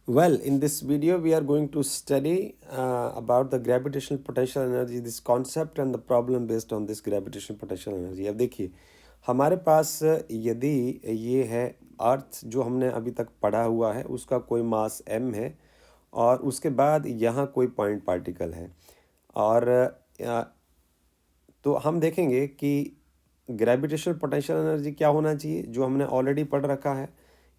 Well, in this video, we are going to study about the gravitational potential energy, this concept and the problem based on this gravitational potential energy. अब देखिए हमारे पास यदि ये है अर्थ जो हमने अभी तक पढ़ा हुआ है उसका कोई मास m है और उसके बाद यहाँ कोई पॉइंट पार्टिकल है और तो हम देखेंगे कि ग्रेविटेशनल पोटेंशियल एनर्जी क्या होना चाहिए जो हमने ऑलरेडी पढ़ रखा है।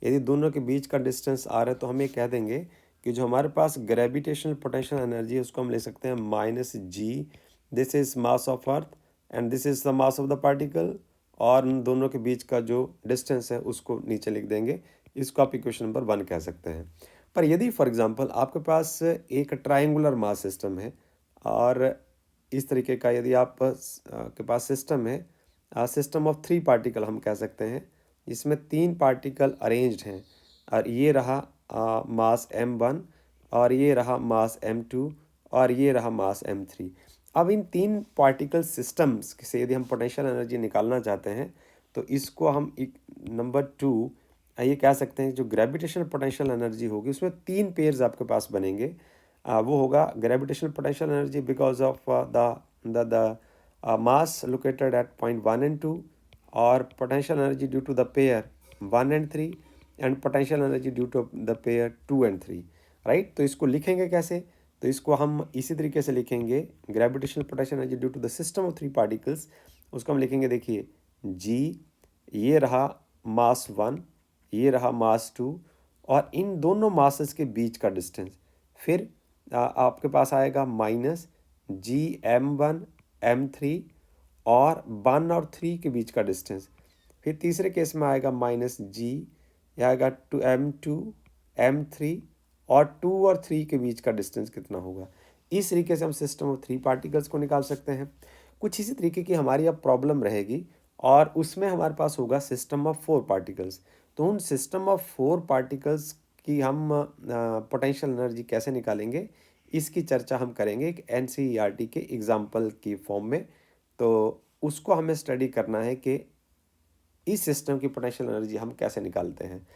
यदि दोनों के बीच का डिस्टेंस आर है तो हम ये कह देंगे कि जो हमारे पास ग्रेविटेशनल पोटेंशियल एनर्जी है उसको हम ले सकते हैं minus G, this is mass of earth and this is the mass of the particle, और उन दोनों के बीच का जो डिस्टेंस है उसको नीचे लिख देंगे। इसको आप इक्वेशन नंबर 1 कह सकते हैं। पर यदि फॉर एग्जांपल आपके पास एक ट्रायंगुलर मास सिस्टम है और इस तरीके का यदि आप के पास सिस्टम है, सिस्टम ऑफ 3 पार्टिकल हम कह सकते हैं, इसमें 3 पार्टिकल अरेंज्ड हैं और ये रहा मास m1 और ये रहा मास m2 और ये रहा मास m3। अब इन 3 पार्टिकल सिस्टम्स से यदि हम पोटेंशियल एनर्जी निकालना चाहते हैं तो इसको हम नंबर 2 ये कह सकते हैं। जो ग्रेविटेशनल पोटेंशियल एनर्जी होगी उसमें 3 पेयर्स आपके पास बनेंगे। वो होगा gravitational potential energy because of the mass located at point 1 and 2, or potential energy due to the pair 1 and 3 and potential energy due to the pair 2 and 3, right. तो इसको लिखेंगे कैसे? तो इसको हम इसी तरीके से लिखेंगे, gravitational potential energy due to the system of 3 particles, उसको हम लिखेंगे देखिए जी, ये रहा मास 1, ये रहा मास 2 और इन दोनों मासेस के बीच का डिस्टेंस, फिर आपके पास आएगा माइनस जी m1 m3 और 1 और 3 के बीच का डिस्टेंस, फिर तीसरे केस में आएगा माइनस जी, यह आएगा टू m2 m3 और 2 और 3 के बीच का डिस्टेंस कितना होगा। इस तरीके से हम सिस्टम ऑफ 3 पार्टिकल्स को निकाल सकते हैं। कुछ इसी तरीके की हमारी अब प्रॉब्लम रहेगी और उसमें हमारे पास होगा सिस्टम ऑफ 4 पार्टिकल्स। तो उन सिस्टम ऑफ 4 पार्टिकल्स की हम पोटेंशियल एनर्जी कैसे निकालेंगे इसकी चर्चा हम करेंगे एक एनसीईआरटी के एग्जाम्पल की फॉर्म में। तो उसको हमें स्टडी करना है कि इस सिस्टम की पोटेंशियल एनर्जी हम कैसे निकालते हैं।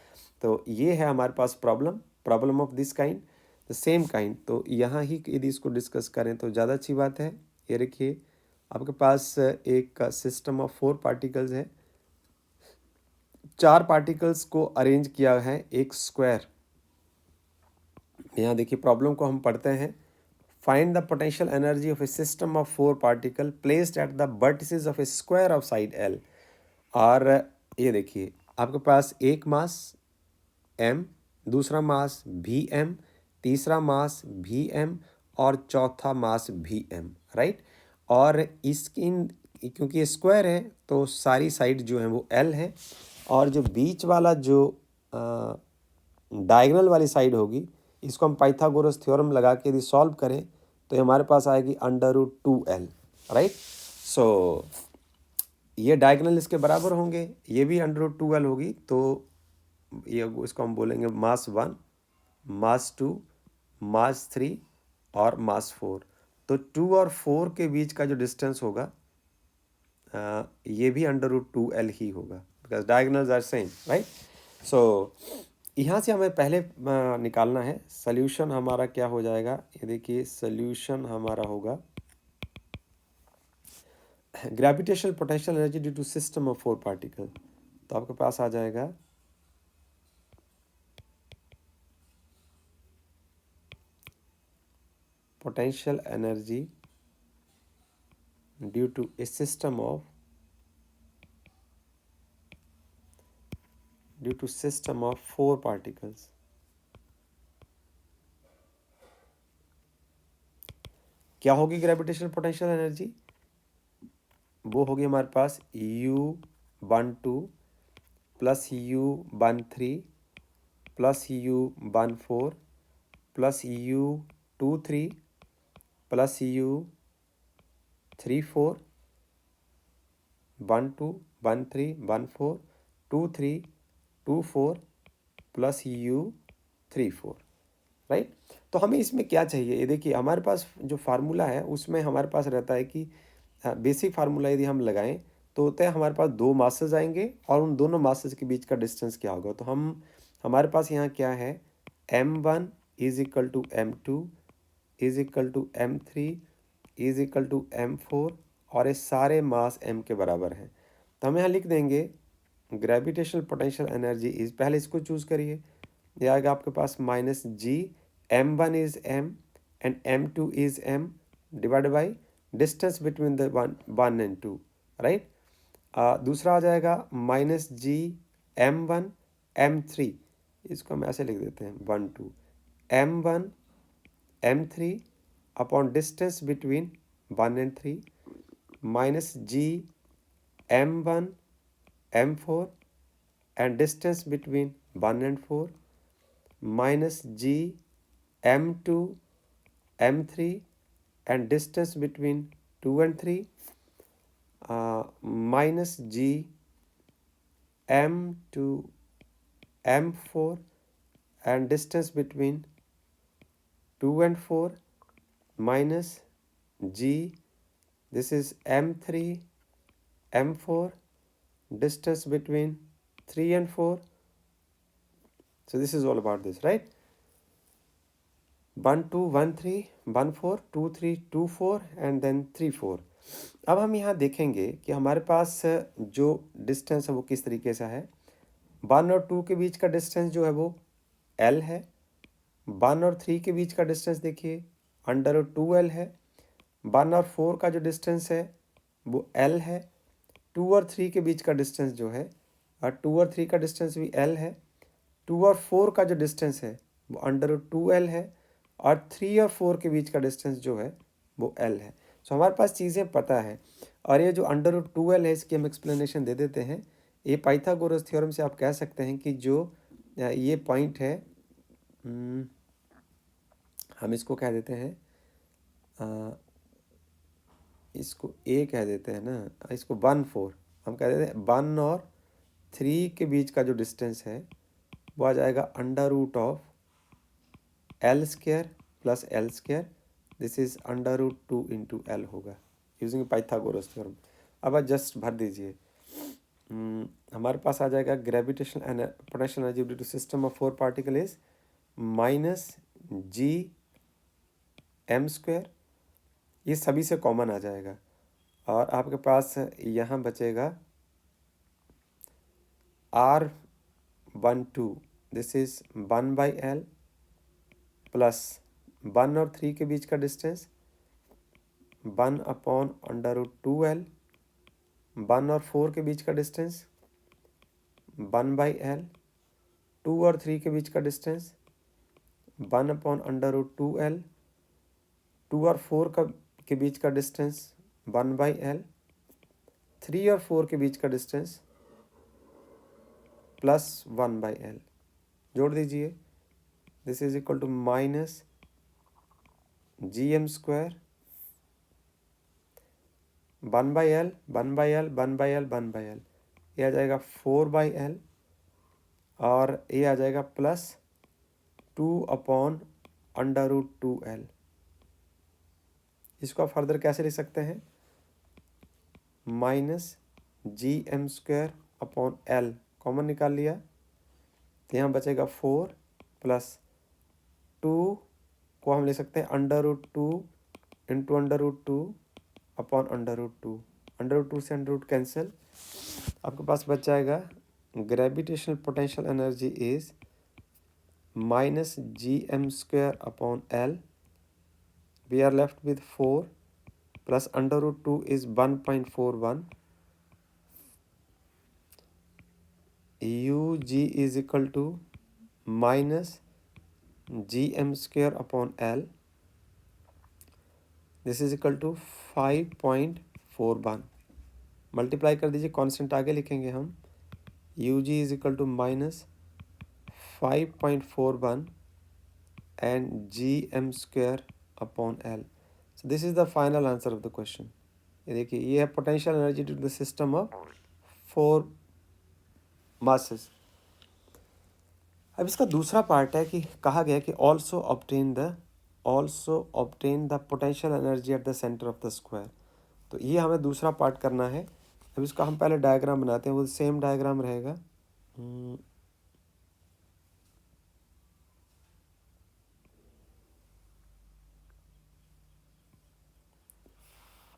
तो ये है हमारे पास problem of this kind, the same kind. तो यहाँ ही यदि इसको डिस्कस करें तो ज़्यादा अच्छी बात है। ये देखिए आपके पास एक सिस्टम ऑफ 4 पार्टिकल्स है, 4 पार्टिकल्स को अरेंज किया है एक स्क्वायर। यहाँ देखिए प्रॉब्लम को हम पढ़ते हैं। Find the potential energy of A system of 4 particle placed at the vertices of A square of side L. और ये देखिए आपके पास एक मास m, दूसरा मास भी m, तीसरा मास भी m और चौथा मास भी m, राइट। और इसकी क्योंकि ये स्क्वायर है तो सारी साइड जो है वो l है और जो बीच वाला जो डायगोनल वाली साइड होगी इसको हम पाइथागोरस थ्योरम लगा के यदि सॉल्व करें तो हमारे पास आएगी √2l, राइट। सो ये डायगोनल इसके बराबर होंगे, ये भी √2l होगी। तो ये इसको हम बोलेंगे मास 1, मास 2, मास 3 और मास 4। तो 2 और 4 के बीच का जो डिस्टेंस होगा ये भी √2l ही होगा because diagonals are same, right. So यहाँ से हमें पहले निकालना है सॉल्यूशन। हमारा क्या हो जाएगा, ये देखिए सॉल्यूशन हमारा होगा gravitational potential energy due to system of 4 particle. तो आपके पास आ जाएगा potential energy due to a system of four particles. क्या होगी ग्रेविटेशनल पोटेंशियल एनर्जी, वो होगी हमारे पास U12 plus U13 plus U14 plus U23 plus U34 12 13 14 23 24 plus U34, right. तो हमें इसमें क्या चाहिए, ये देखिए हमारे पास जो फार्मूला है उसमें हमारे पास रहता है कि बेसिक फार्मूला यदि हम लगाएं तो होता है हमारे पास 2 मासेस आएंगे और उन दोनों मासेस के बीच का डिस्टेंस क्या होगा। तो हमारे पास यहाँ क्या है m1 is equal to m2 is equal to m3 is equal to m4 और ये सारे मास m के बराबर हैं। तो हम यहाँ लिख देंगे ग्रेविटेशनल पोटेंशियल एनर्जी इज, पहले इसको चूज करिए, ये आएगा आपके पास minus G, m1 is m and m2 is m divided by distance between the one and two, right. दूसरा आ जाएगा माइनस जी m1 m3, इसको हम ऐसे लिख देते हैं 1 2 m1 m3 upon distance between 1 and 3 minus G m1 m4 and distance between 1 and 4 minus g m2 m3 and distance between 2 and 3 minus g m2 m4 and distance between 2 and 4 minus g, this is m3 m4 distance between 3 and 4. So this is all about this, right? 1 2 1 3 1 4 2 3 2 4 and then 3 4. अब हम यहाँ देखेंगे कि हमारे पास जो distance है वो किस तरीके से है। 1 और 2 के बीच का डिस्टेंस जो है वो L है। 1 और 3 के बीच का डिस्टेंस देखिए अंडर 2L है। 1 और 4 का जो डिस्टेंस है वो L है। 2 और 3 के बीच का डिस्टेंस जो है, और 2 और 3 का डिस्टेंस भी L है। 2 और 4 का जो डिस्टेंस है वो अंडर 2L है, और 3 और 4 के बीच का डिस्टेंस जो है वो L है। सो हमारे पास चीज़ें पता है, और ये जो अंडर 2L है इसकी हम एक्सप्लेनेशन दे देते हैं। ये पाइथागोरस थ्योरम से आप कह सकते हैं कि जो ये पॉइंट है, हम इसको कह देते हैं, इसको A कह देते हैं ना, इसको 1 4 हम कह देते हैं। 1 और 3 के बीच का जो डिस्टेंस है वो आ जाएगा under root of L square plus L square, this is under root 2 into L होगा यूजिंग पाइथागोरस थ्योरम। अब आप जस्ट भर दीजिए, हमारे पास आ जाएगा gravitational potential energy due to system of 4 particle is minus G M square, ये सभी से कॉमन आ जाएगा, और आपके पास यहाँ बचेगा R12, this is 1 by L plus 1 और 3 के बीच का distance 1 upon under root 2L, 1 और 4 के बीच का डिस्टेंस 1 बाई L, 2 और 3 के बीच का distance 1 upon under root 2L, 2 और 4 के बीच का डिस्टेंस 1 बाई L, 3 और 4 के बीच का डिस्टेंस प्लस 1 बाई L, जोड़ दीजिए, this is equal to minus G M square 1 by L 1 by L 1 by L 1 by L, ये आ जाएगा 4 बाई L, और ये आ जाएगा plus 2 upon under root 2L। इसको आप फर्दर कैसे लिख सकते हैं, minus G M square upon L common निकाल लिया, तो यहाँ बचेगा 4 प्लस 2 को हम ले सकते हैं under root 2 into under root 2 upon under root 2, under root 2 से अंडर रूट कैंसिल, आपके पास बच जाएगा gravitational potential energy is minus G M square upon L, we are left with 4 plus under root 2 is 1.41, UG is equal to minus GM square upon L, this is equal to 5.41, multiply कर दीजिए, constant आगे लिखेंगे हम, UG is equal to minus 5.41 and GM square upon L. So this is the final answer of the question. ये देखिए, ये है potential energy to the system of 4 masses. अब इसका दूसरा पार्ट है कि कहा गया कि also obtain the potential energy at the centre of the square. तो ये हमें दूसरा पार्ट करना है। अब इसका हम पहले डायग्राम बनाते हैं, वो सेम डायग्राम रहेगा।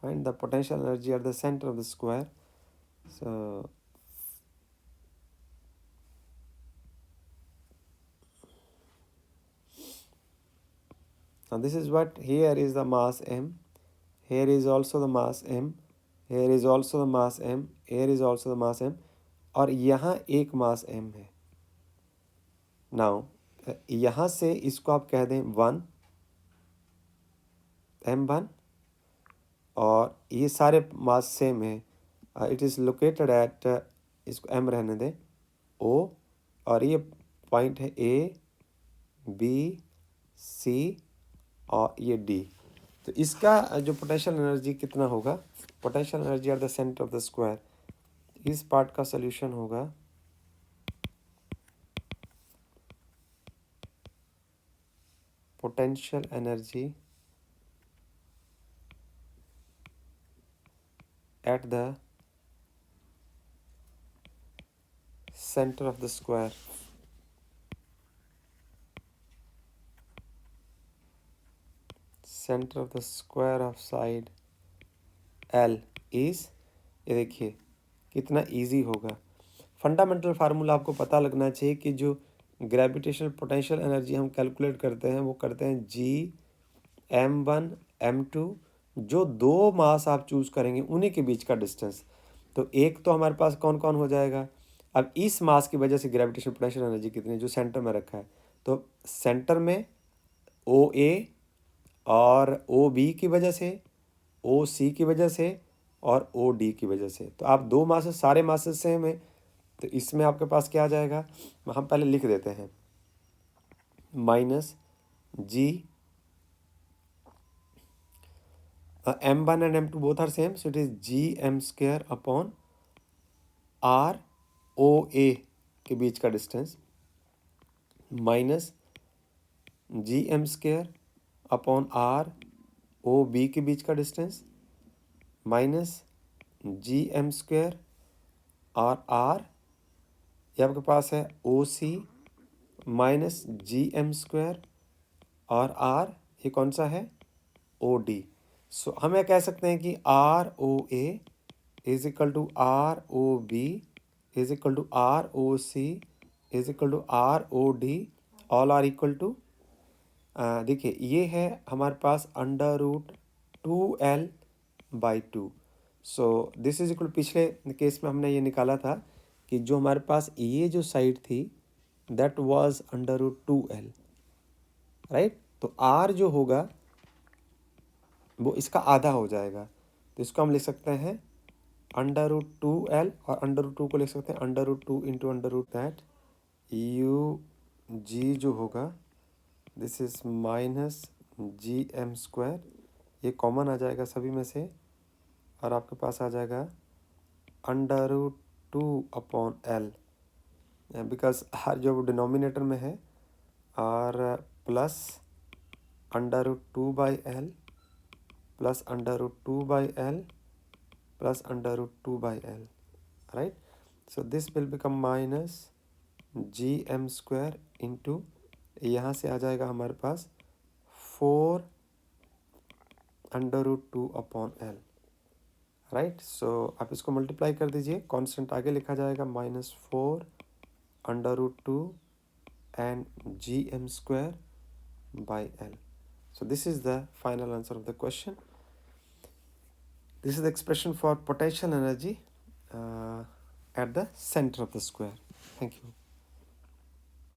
find the potential energy at the center of the square. So now this is what, here is the mass m, here is also the mass m, here is also the mass m, here is also the mass m, और यहाँ एक मास m है. Now यहाँ से इसको आप कह दें 1 m1, और ये सारे मास सेम है. इट इज़ लोकेटेड एट, इसको m रहने दें, O, और ये पॉइंट है A, B, C और ये D. तो इसका जो पोटेंशियल एनर्जी कितना होगा, potential energy at the centre of the square, इस पार्ट का सॉल्यूशन होगा potential energy at the center of the square. Center of the square of side L is, ये देखिए कितना इजी होगा. फंडामेंटल फार्मूला आपको पता लगना चाहिए कि जो ग्रेविटेशनल पोटेंशियल एनर्जी हम कैलकुलेट करते हैं वो करते हैं G(m1, m2), जो दो मास आप चूज करेंगे उन्हीं के बीच का डिस्टेंस. तो एक तो हमारे पास कौन कौन हो जाएगा. अब इस मास की वजह से ग्रेविटेशनल पोटेंशियल एनर्जी कितनी है, जो सेंटर में रखा है, तो सेंटर में OA और OB की वजह से, OC की वजह से और OD की वजह से. तो आप दो मासेस, सारे मासेस सेम है, तो इसमें आपके पास क्या आ जाएगा, हम पहले लिख देते हैं, -G m1 and m2 both are same, so it is gm square upon r OA के बीच का distance, minus gm square upon r OB के बीच का डिस्टेंस, माइनस gm स्क्वायर और r, ये आपके पास है OC, माइनस gm स्क्वायर और r, ये कौन सा है, OD. सो हम ये कह सकते हैं कि ROA is equal to ROB is equal to ROC is equal to ROD, all are equal to, देखिए ये है हमारे पास √2L/2. So this is equal, पिछले केस में हमने ये निकाला था कि जो हमारे पास ये जो साइड थी दैट वाज √2L, राइट. तो R जो होगा वो इसका आधा हो जाएगा, तो इसको हम लिख सकते हैं √2L, और √2 को लिख सकते हैं √2 इंटू √that UG जो होगा, this is minus gm square, ये कॉमन आ जाएगा सभी में से, और आपके पास आ जाएगा √2/L, बिकॉज हर जो डिनोमिनेटर में है, और plus √2/L plus √2/L plus √2/L, right. So this will become minus gm square into, यहाँ से आ जाएगा हमारे पास 4√2/L, राइट. सो आप इसको मल्टीप्लाई कर दीजिए, कांस्टेंट आगे लिखा जाएगा -4√2 and gm square by L. So this is the final answer of the question. This is the expression for potential energy at the center of the square. Thank you.